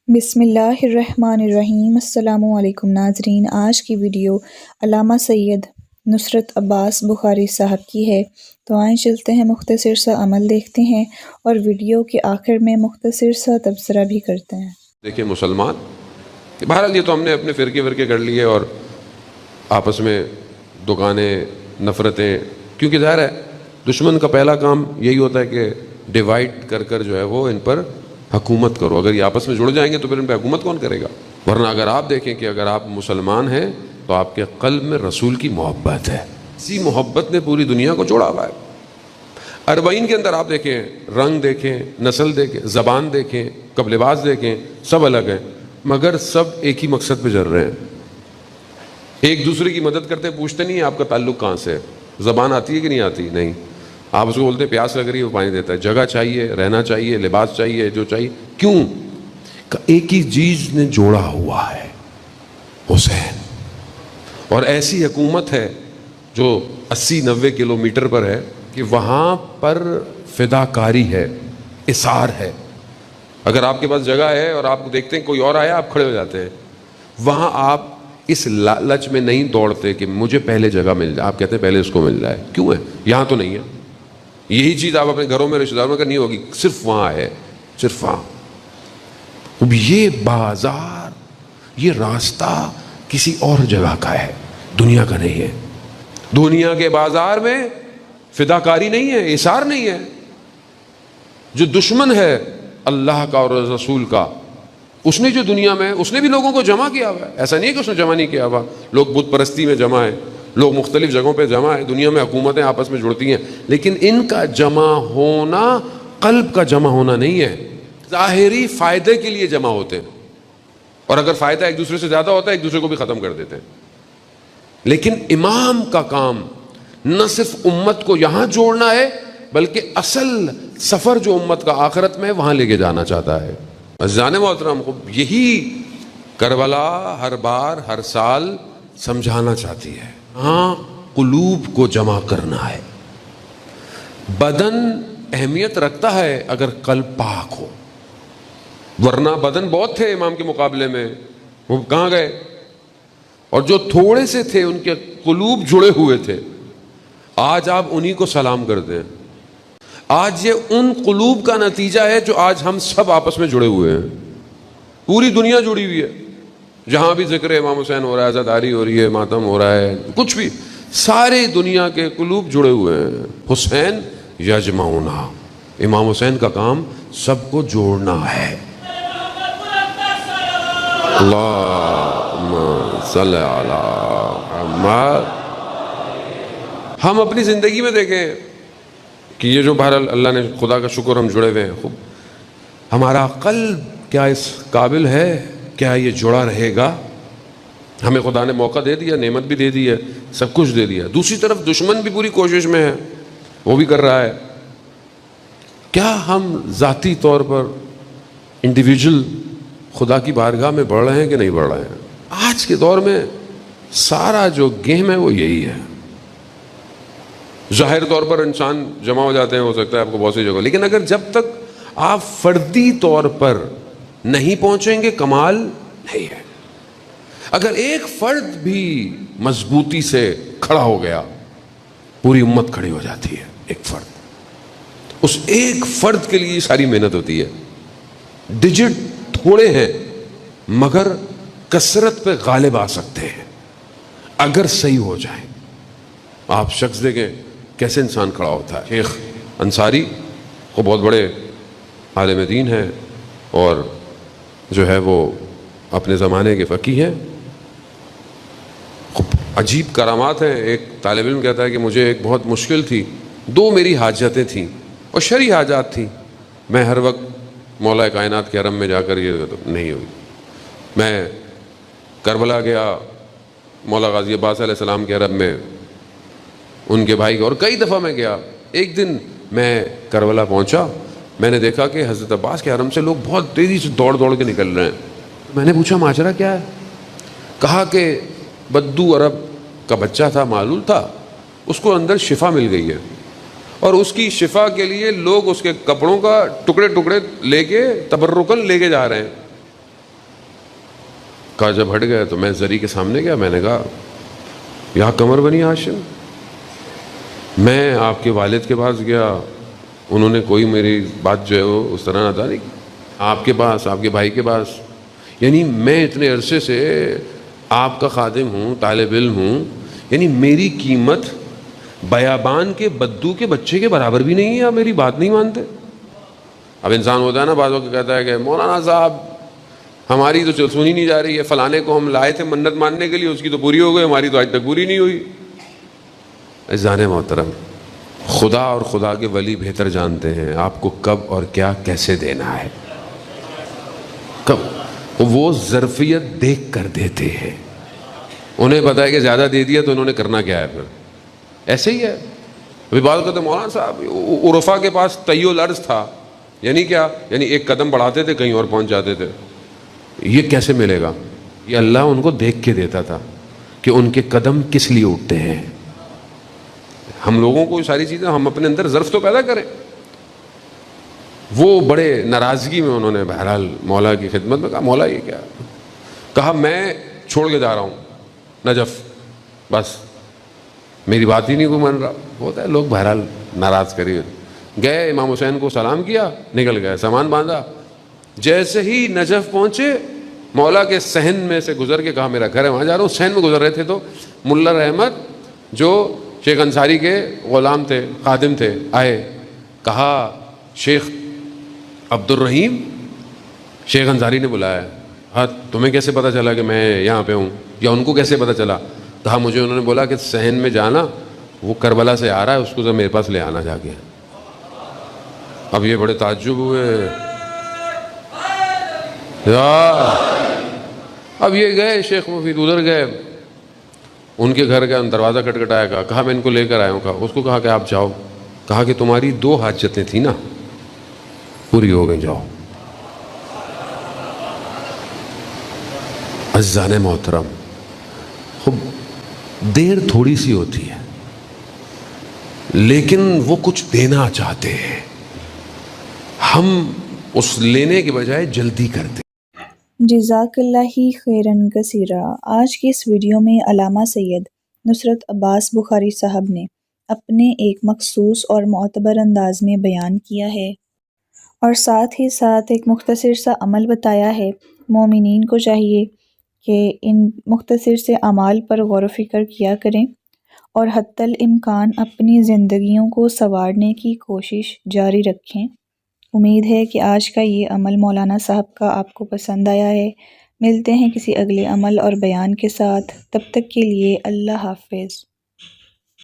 بسم اللہ الرحمن الرحیم۔ السلام علیکم ناظرین، آج کی ویڈیو علامہ سید نصرت عباس بخاری صاحب کی ہے، تو آئیں چلتے ہیں، مختصر سا عمل دیکھتے ہیں اور ویڈیو کے آخر میں مختصر سا تبصرہ بھی کرتے ہیں۔ دیکھیں مسلمان، بہرحال یہ تو ہم نے اپنے فرقے کر لیے اور آپس میں دکانیں، نفرتیں، کیونکہ ظاہر ہے دشمن کا پہلا کام یہی ہوتا ہے کہ ڈیوائڈ کر جو ہے وہ ان پر حکومت کرو۔ اگر یہ آپس میں جڑ جائیں گے تو پھر ان پہ حکومت کون کرے گا؟ ورنہ اگر آپ دیکھیں کہ اگر آپ مسلمان ہیں تو آپ کے قلب میں رسول کی محبت ہے، اسی محبت نے پوری دنیا کو جوڑا ہوا ہے۔ اربعین کے اندر آپ دیکھیں، رنگ دیکھیں، نسل دیکھیں، زبان دیکھیں، کب لباس دیکھیں، سب الگ ہیں، مگر سب ایک ہی مقصد پہ چل رہے ہیں۔ ایک دوسرے کی مدد کرتے پوچھتے نہیں ہیں آپ کا تعلق کہاں سے ہے، زبان آتی ہے کہ نہیں آتی، نہیں، آپ اس کو بولتے ہیں پیاس لگ رہی ہے وہ پانی دیتا ہے، جگہ چاہیے، رہنا چاہیے، لباس چاہیے، جو چاہیے، کیوں؟ ایک ہی چیز نے جوڑا ہوا ہے، حسین۔ اور ایسی حکومت ہے جو 80-90 کلومیٹر پر ہے کہ وہاں پر فداکاری ہے، اثار ہے۔ اگر آپ کے پاس جگہ ہے اور آپ دیکھتے ہیں کوئی اور آیا، آپ کھڑے ہو جاتے ہیں۔ وہاں آپ اس لالچ میں نہیں دوڑتے کہ مجھے پہلے جگہ مل جائے، آپ کہتے ہیں پہلے اس کو مل جائے۔ کیوں ہے؟ یہاں تو نہیں ہے۔ یہی چیز آپ اپنے گھروں میں، رشتہ داروں میں نہیں ہوگی، صرف وہاں ہے، صرف وہاں۔ اب یہ بازار، یہ راستہ کسی اور جگہ کا ہے، دنیا کا نہیں ہے۔ دنیا کے بازار میں فداکاری نہیں ہے، اثار نہیں ہے۔ جو دشمن ہے اللہ کا اور رسول کا، اس نے جو دنیا میں، اس نے بھی لوگوں کو جمع کیا ہوا ہے، ایسا نہیں ہے کہ اس نے جمع نہیں کیا ہوا۔ لوگ بت پرستی میں جمع ہیں، لوگ مختلف جگہوں پہ جمع ہیں، دنیا میں حکومتیں آپس میں جڑتی ہیں، لیکن ان کا جمع ہونا قلب کا جمع ہونا نہیں ہے، ظاہری فائدے کے لیے جمع ہوتے ہیں، اور اگر فائدہ ایک دوسرے سے زیادہ ہوتا ہے ایک دوسرے کو بھی ختم کر دیتے ہیں۔ لیکن امام کا کام نہ صرف امت کو یہاں جوڑنا ہے، بلکہ اصل سفر جو امت کا آخرت میں وہاں لے کے جانا چاہتا ہے۔ عزیزان محترم، کو یہی کربلا ہر بار، ہر سال سمجھانا چاہتی ہے۔ ہاں، قلوب کو جمع کرنا ہے۔ بدن اہمیت رکھتا ہے اگر قلب پاک ہو، ورنہ بدن بہت تھے امام کے مقابلے میں، وہ کہاں گئے؟ اور جو تھوڑے سے تھے ان کے قلوب جڑے ہوئے تھے، آج آپ انہی کو سلام کرتے ہیں۔ آج یہ ان قلوب کا نتیجہ ہے جو آج ہم سب آپس میں جڑے ہوئے ہیں۔ پوری دنیا جڑی ہوئی ہے، جہاں بھی ذکر امام حسین ہو رہا ہے، عزاداری ہو رہی ہے، ماتم ہو رہا ہے، کچھ بھی، سارے دنیا کے قلوب جڑے ہوئے ہیں۔ حسین یجمعنا، امام حسین کا کام سب کو جوڑنا ہے۔ اللہم صلی علی محمد۔ ہم اپنی زندگی میں دیکھیں کہ یہ جو بہرحال اللہ نے، خدا کا شکر ہم جڑے ہوئے ہیں، خوب، ہمارا قلب کیا اس قابل ہے؟ کیا یہ جڑا رہے گا؟ ہمیں خدا نے موقع دے دیا، نعمت بھی دے دی ہے، سب کچھ دے دیا، دوسری طرف دشمن بھی پوری کوشش میں ہے، وہ بھی کر رہا ہے۔ کیا ہم ذاتی طور پر انڈیویجول خدا کی بارگاہ میں بڑھ رہے ہیں کہ نہیں بڑھ رہے ہیں؟ آج کے دور میں سارا جو گیم ہے وہ یہی ہے۔ ظاہر طور پر انسان جمع ہو جاتے ہیں، ہو سکتا ہے آپ کو بہت سی جگہ، لیکن اگر جب تک آپ فردی طور پر نہیں پہنچیں گے کمال نہیں ہے۔ اگر ایک فرد بھی مضبوطی سے کھڑا ہو گیا، پوری امت کھڑی ہو جاتی ہے۔ ایک فرد، اس ایک فرد کے لیے ساری محنت ہوتی ہے۔ ڈیجٹ تھوڑے ہیں مگر کثرت پہ غالب آ سکتے ہیں اگر صحیح ہو جائیں۔ آپ شخص دیکھیں کیسے انسان کھڑا ہوتا ہے۔ شیخ انصاری وہ بہت بڑے عالم دین ہیں اور جو ہے وہ اپنے زمانے کے فقیہ ہیں، عجیب کرامات ہیں۔ ایک طالب علم کہتا ہے کہ مجھے ایک بہت مشکل تھی، دو میری حاجتیں تھیں اور شرعی حاجات تھیں، میں ہر وقت مولا کائنات کے حرم میں جا کر یہ نہیں ہوئی۔ میں کربلا گیا، مولا غازی عباس علیہ السلام کے حرم میں، ان کے بھائی، اور کئی دفعہ میں گیا۔ ایک دن میں کربلا پہنچا، میں نے دیکھا کہ حضرت عباس کے حرم سے لوگ بہت تیزی سے دوڑ کے نکل رہے ہیں۔ میں نے پوچھا ماجرا کیا ہے؟ کہا کہ بدو عرب کا بچہ تھا، معلول تھا، اس کو اندر شفا مل گئی ہے، اور اس کی شفا کے لیے لوگ اس کے کپڑوں کا ٹکڑے لے کے تبرکن لے کے جا رہے ہیں۔ کہا جب ہٹ گئے تو میں زری کے سامنے گیا، میں نے کہا یا قمر بنی ہاشم، میں آپ کے والد کے پاس گیا، انہوں نے کوئی میری بات جو ہے وہ اس طرح ادا نہیں کی، آپ کے پاس، آپ کے بھائی کے پاس، یعنی میں اتنے عرصے سے آپ کا خادم ہوں، طالب علم ہوں، یعنی میری قیمت بیابان کے بدو کے بچے کے برابر بھی نہیں ہے، آپ میری بات نہیں مانتے۔ اب انسان ہوتا ہے نا بعض وقت کہتا ہے کہ مولانا صاحب ہماری تو سنی نہیں جا رہی ہے، فلانے کو ہم لائے تھے منت ماننے کے لیے، اس کی تو پوری ہو گئی، ہماری تو آج تک پوری نہیں ہوئی۔ عزیزان محترم، خدا اور خدا کے ولی بہتر جانتے ہیں آپ کو کب اور کیا کیسے دینا ہے، کب وہ ظرفیت دیکھ کر دیتے ہیں، انہیں پتا ہے کہ زیادہ دے دیا تو انہوں نے کرنا کیا ہے، پھر ایسے ہی ہے۔ ابھی بات کرتے مولانا صاحب عرفا کے پاس طی الارض تھا، یعنی کیا، یعنی ایک قدم بڑھاتے تھے کہیں اور پہنچ جاتے تھے، یہ کیسے ملے گا؟ یہ اللہ ان کو دیکھ کے دیتا تھا کہ ان کے قدم کس لیے اٹھتے ہیں۔ ہم لوگوں کو یہ ساری چیزیں، ہم اپنے اندر ظرف تو پیدا کریں۔ وہ بڑے ناراضگی میں انہوں نے بہرحال مولا کی خدمت میں کہا مولا یہ کیا، کہا میں چھوڑ کے جا رہا ہوں نجف، بس میری بات ہی نہیں کوئی مان رہا۔ ہوتا ہے لوگ بہرحال ناراض کریے، گئے امام حسین کو سلام کیا، نکل گئے، سامان باندھا، جیسے ہی نجف پہنچے مولا کے صحن میں سے گزر کے کہا میرا گھر ہے وہاں جا رہا ہوں۔ صحن میں گزر رہے تھے تو ملا رحمت جو شیخ انصاری کے غلام تھے، خادم تھے، آئے، کہا شیخ عبد الرحیم، شیخ انصاری نے بلایا۔ ہاں تمہیں کیسے پتہ چلا کہ میں یہاں پہ ہوں، یا ان کو کیسے پتہ چلا؟ کہا مجھے انہوں نے بولا کہ صحن میں جانا، وہ کربلا سے آ رہا ہے، اس کو ذرا میرے پاس لے آنا جا کے۔ اب یہ بڑے تعجب ہوئے، اب یہ گئے شیخ مفید ادھر گئے، ان کے گھر گئے، دروازہ کھٹکھٹایا، کہا میں ان کو لے کر آیا ہوں، کہا اس کو کہا کہ آپ جاؤ، کہا کہ تمہاری 2 حاجتیں تھیں نا پوری ہو گئی، جاؤ۔ عزیزان محترم، خوب دیر تھوڑی سی ہوتی ہے لیکن وہ کچھ دینا چاہتے ہیں، ہم اس لینے کے بجائے جلدی کرتے۔ جزاک اللہ خیرن کثیرہ۔ آج کی اس ویڈیو میں علامہ سید نصرت عباس بخاری صاحب نے اپنے ایک مخصوص اور معتبر انداز میں بیان کیا ہے، اور ساتھ ہی ساتھ ایک مختصر سا عمل بتایا ہے۔ مومنین کو چاہیے کہ ان مختصر سے اعمال پر غور و فکر کیا کریں اور حتی الامکان اپنی زندگیوں کو سنوارنے کی کوشش جاری رکھیں۔ امید ہے کہ آج کا یہ عمل مولانا صاحب کا آپ کو پسند آیا ہے۔ ملتے ہیں کسی اگلے عمل اور بیان کے ساتھ، تب تک کے لیے اللہ حافظ۔